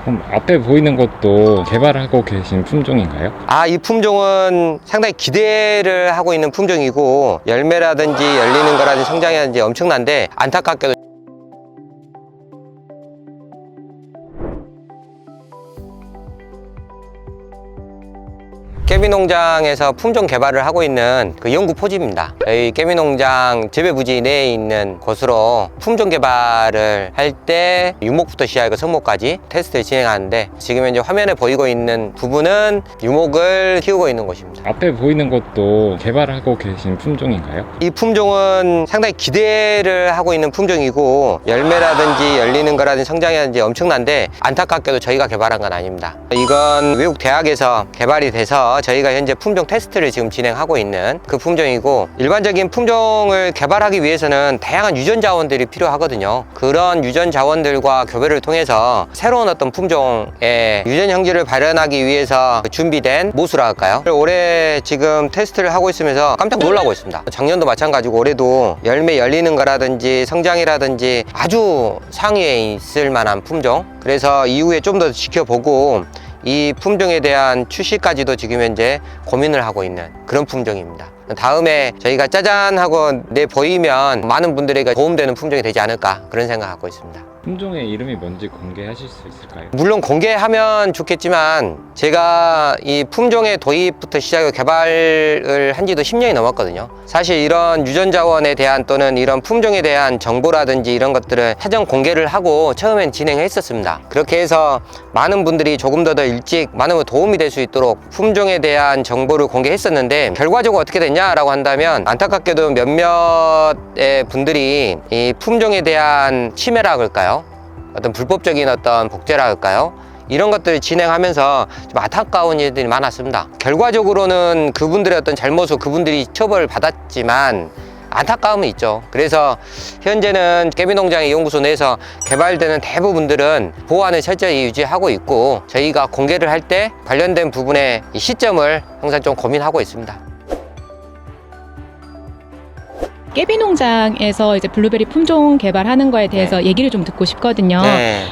그럼 앞에 보이는 것도 개발하고 계신 품종인가요? 이 품종은 상당히 기대를 하고 있는 품종이고 열매라든지 열리는 거라든지 성장이라든지 엄청난데 안타깝게도 깨비농장에서 품종 개발을 하고 있는 그 연구 포지입니다. 저희 깨비농장 재배부지 내에 있는 곳으로 품종 개발을 할 때 유목부터 시작하고 성목까지 테스트를 진행하는데 지금 현재 화면에 보이고 있는 부분은 유목을 키우고 있는 곳입니다. 앞에 보이는 것도 개발하고 계신 품종인가요? 이 품종은 상당히 기대를 하고 있는 품종이고 열매라든지 열리는 거라든지 성장이라든지 엄청난데 안타깝게도 저희가 개발한 건 아닙니다. 이건 외국 대학에서 개발이 돼서 저희가 현재 품종 테스트를 지금 진행하고 있는 그 품종이고 일반적인 품종을 개발하기 위해서는 다양한 유전 자원들이 필요하거든요. 그런 유전 자원들과 교배를 통해서 새로운 어떤 품종의 유전 형질을 발현하기 위해서 준비된 모수라 할까요? 올해 지금 테스트를 하고 있으면서 깜짝 놀라고 있습니다. 작년도 마찬가지고 올해도 열매 열리는 거라든지 성장이라든지 아주 상위에 있을 만한 품종, 그래서 이후에 좀 더 지켜보고 이 품종에 대한 출시까지도 지금 현재 고민을 하고 있는 그런 품종입니다. 다음에 저희가 짜잔 하고 내보이면 많은 분들에게 도움되는 품종이 되지 않을까 그런 생각하고 있습니다. 품종의 이름이 뭔지 공개하실 수 있을까요? 물론 공개하면 좋겠지만 제가 이 품종의 도입부터 시작해 개발을 한 지도 10년이 넘었거든요. 사실 이런 유전 자원에 대한 또는 이런 품종에 대한 정보라든지 이런 것들을 사전 공개를 하고 처음엔 진행했었습니다. 그렇게 해서 많은 분들이 조금 더 일찍 많은 도움이 될 수 있도록 품종에 대한 정보를 공개했었는데 결과적으로 어떻게 됐냐라고 한다면 안타깝게도 몇몇의 분들이 이 품종에 대한 침해라 그럴까요? 어떤 불법적인 어떤 복제라 할까요? 이런 것들을 진행하면서 좀 안타까운 일들이 많았습니다. 결과적으로는 그분들의 어떤 잘못으로 그분들이 처벌을 받았지만 안타까움은 있죠. 그래서 현재는 깨비농장의 연구소 내에서 개발되는 대부분들은 보안을 철저히 유지하고 있고 저희가 공개를 할 때 관련된 부분의 이 시점을 항상 좀 고민하고 있습니다. 깨비농장에서 이제 블루베리 품종 개발하는 거에 대해서 얘기를 좀 듣고 싶거든요.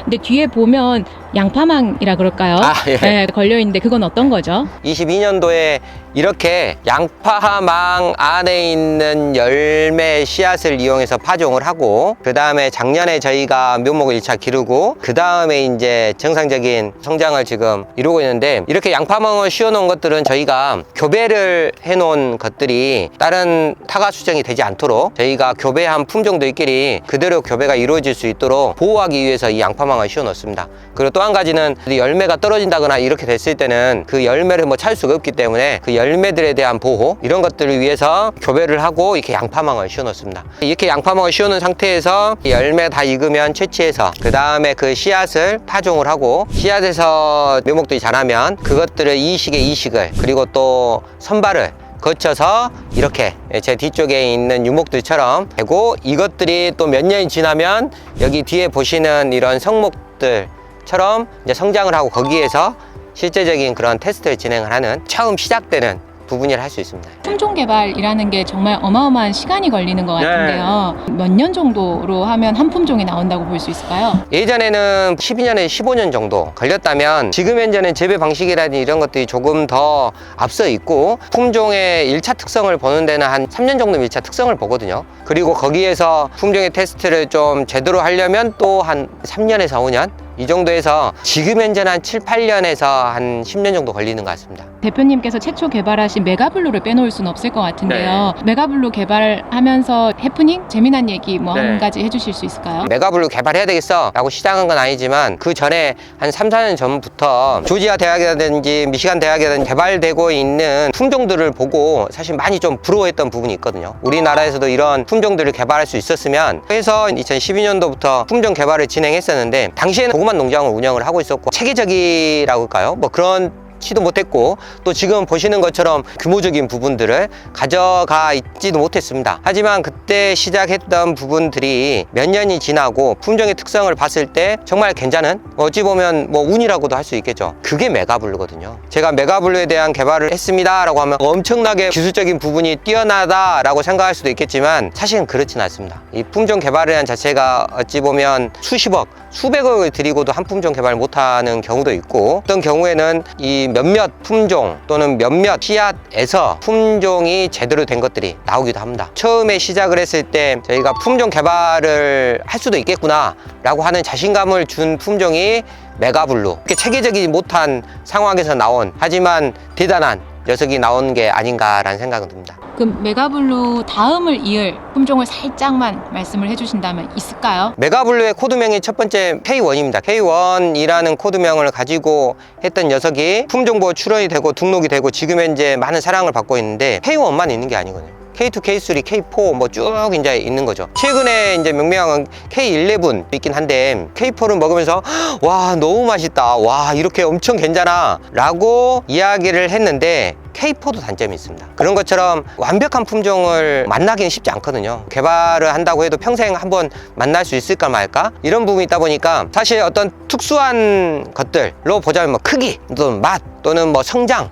근데 뒤에 보면 양파망이라 그럴까요? 예. 네, 걸려 있는데 그건 어떤 거죠? 22년도에 이렇게 양파망 안에 있는 열매 씨앗을 이용해서 파종을 하고 그 다음에 작년에 저희가 묘목을 1차 기르고 그 다음에 이제 정상적인 성장을 지금 이루고 있는데 이렇게 양파망을 씌워놓은 것들은 저희가 교배를 해놓은 것들이 다른 타가 수정이 되지 않도록 저희가 교배한 품종들끼리 그대로 교배가 이루어질 수 있도록 보호하기 위해서 이 양파망을 씌워놓습니다. 그리고 또 한 가지는 열매가 떨어진다거나 이렇게 됐을 때는 그 열매를 찰 수가 없기 때문에 그 열매들에 대한 보호 이런 것들을 위해서 교배를 하고 이렇게 양파망을 씌워놓습니다. 이렇게 양파망을 씌워놓은 상태에서 열매 다 익으면 채취해서 그 다음에 그 씨앗을 파종을 하고 씨앗에서 묘목들이 자라면 그것들을 이식을 그리고 또 선발을 거쳐서 이렇게 제 뒤쪽에 있는 유목들처럼 되고 이것들이 또 몇 년이 지나면 여기 뒤에 보시는 이런 성목들처럼 이제 성장을 하고 거기에서 실제적인 그런 테스트를 진행을 하는 처음 시작되는 부분이라 할 수 있습니다. 품종 개발이라는 게 정말 어마어마한 시간이 걸리는 것 같은데요. 몇 년 정도로 하면 한 품종이 나온다고 볼 수 있을까요? 예전에는 12년에서 15년 정도 걸렸다면 지금 현재는 재배 방식이라든지 이런 것들이 조금 더 앞서 있고 품종의 1차 특성을 보는 데는 한 3년 정도 1차 특성을 보거든요. 그리고 거기에서 품종의 테스트를 좀 제대로 하려면 또 한 3년에서 5년 이 정도에서 지금 현재는 한 7, 8년에서 한 10년 정도 걸리는 것 같습니다. 대표님께서 최초 개발하신 메가블루를 빼놓을 수는 없을 것 같은데요. 메가블루 개발하면서 해프닝? 재미난 얘기 뭐 한 가지 해주실 수 있을까요? 메가블루 개발해야 되겠어 라고 시작한 건 아니지만 그 전에 한 3, 4년 전부터 조지아 대학이라든지 미시간 대학이라든지 개발되고 있는 품종들을 보고 사실 많이 좀 부러워했던 부분이 있거든요. 우리나라에서도 이런 품종들을 개발할 수 있었으면 해서 2012년도부터 품종 개발을 진행했었는데 당시에는 고구마 농장을 운영을 하고 있었고 체계적이라고 할까요? 뭐 그런 치도 못했고 또 지금 보시는 것처럼 규모적인 부분들을 가져가 있지도 못했습니다. 하지만 그때 시작했던 부분들이 몇 년이 지나고 품종의 특성을 봤을 때 정말 괜찮은 어찌 보면 뭐 운이라고도 할 수 있겠죠. 그게 메가블루거든요. 제가 메가블루에 대한 개발을 했습니다 라고 하면 엄청나게 기술적인 부분이 뛰어나다 라고 생각할 수도 있겠지만 사실은 그렇진 않습니다. 이 품종 개발이라는 자체가 어찌 보면 수십억 수백억을 들이고도 한 품종 개발 못하는 경우도 있고, 어떤 경우에는 이 몇몇 품종 또는 몇몇 씨앗에서 품종이 제대로 된 것들이 나오기도 합니다. 처음에 시작을 했을 때 저희가 품종 개발을 할 수도 있겠구나 라고 하는 자신감을 준 품종이 메가블루. 이렇게 체계적이지 못한 상황에서 나온, 하지만 대단한 녀석이 나온 게 아닌가라는 생각은 듭니다. 그럼 메가블루 다음을 이을 품종을 살짝만 말씀을 해주신다면 있을까요? 메가블루의 코드명이 첫 번째 K1입니다. K1이라는 코드명을 가지고 했던 녀석이 품종보호 출원이 되고 등록이 되고 지금 현재 많은 사랑을 받고 있는데, K1만 있는 게 아니거든요. K2, K3, K4 뭐 쭉 이제 있는 거죠. 최근에 이제 명명한 K11 있긴 한데, K4를 먹으면서 와 너무 맛있다, 와 이렇게 엄청 괜찮아 라고 이야기를 했는데, K4도 단점이 있습니다. 그런 것처럼 완벽한 품종을 만나기는 쉽지 않거든요. 개발을 한다고 해도 평생 한번 만날 수 있을까 말까 이런 부분이 있다 보니까, 사실 어떤 특수한 것들로 보자면 뭐 크기 또는 맛 또는 뭐 성장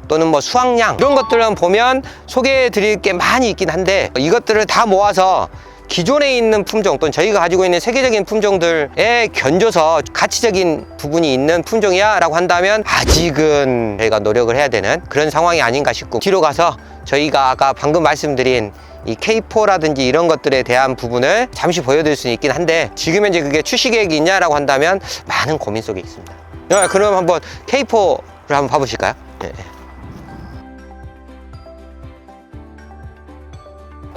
또는 뭐 수확량, 이런 것들을 보면 소개해 드릴 게 많이 있긴 한데, 이것들을 다 모아서 기존에 있는 품종 또는 저희가 가지고 있는 세계적인 품종들에 견줘서 가치적인 부분이 있는 품종이야 라고 한다면 아직은 저희가 노력을 해야 되는 그런 상황이 아닌가 싶고, 뒤로 가서 저희가 아까 방금 말씀드린 이 K4라든지 이런 것들에 대한 부분을 잠시 보여드릴 수는 있긴 한데, 지금 현재 그게 출시 계획이 있냐라고 한다면 많은 고민 속에 있습니다. 그럼 한번 K4를 한번 봐보실까요? 네.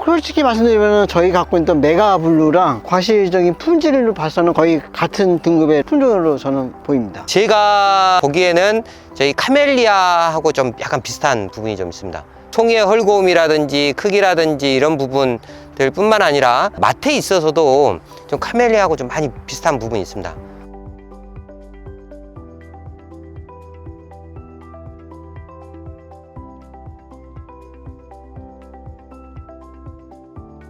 솔직히 말씀드리면 저희 갖고 있던 메가블루랑 과실적인 품질을 봐서는 거의 같은 등급의 품종으로 저는 보입니다. 제가 보기에는 저희 카멜리아하고 좀 약간 비슷한 부분이 좀 있습니다. 송이의 헐고움이라든지 크기라든지 이런 부분들 뿐만 아니라 맛에 있어서도 좀 카멜리아하고 좀 많이 비슷한 부분이 있습니다.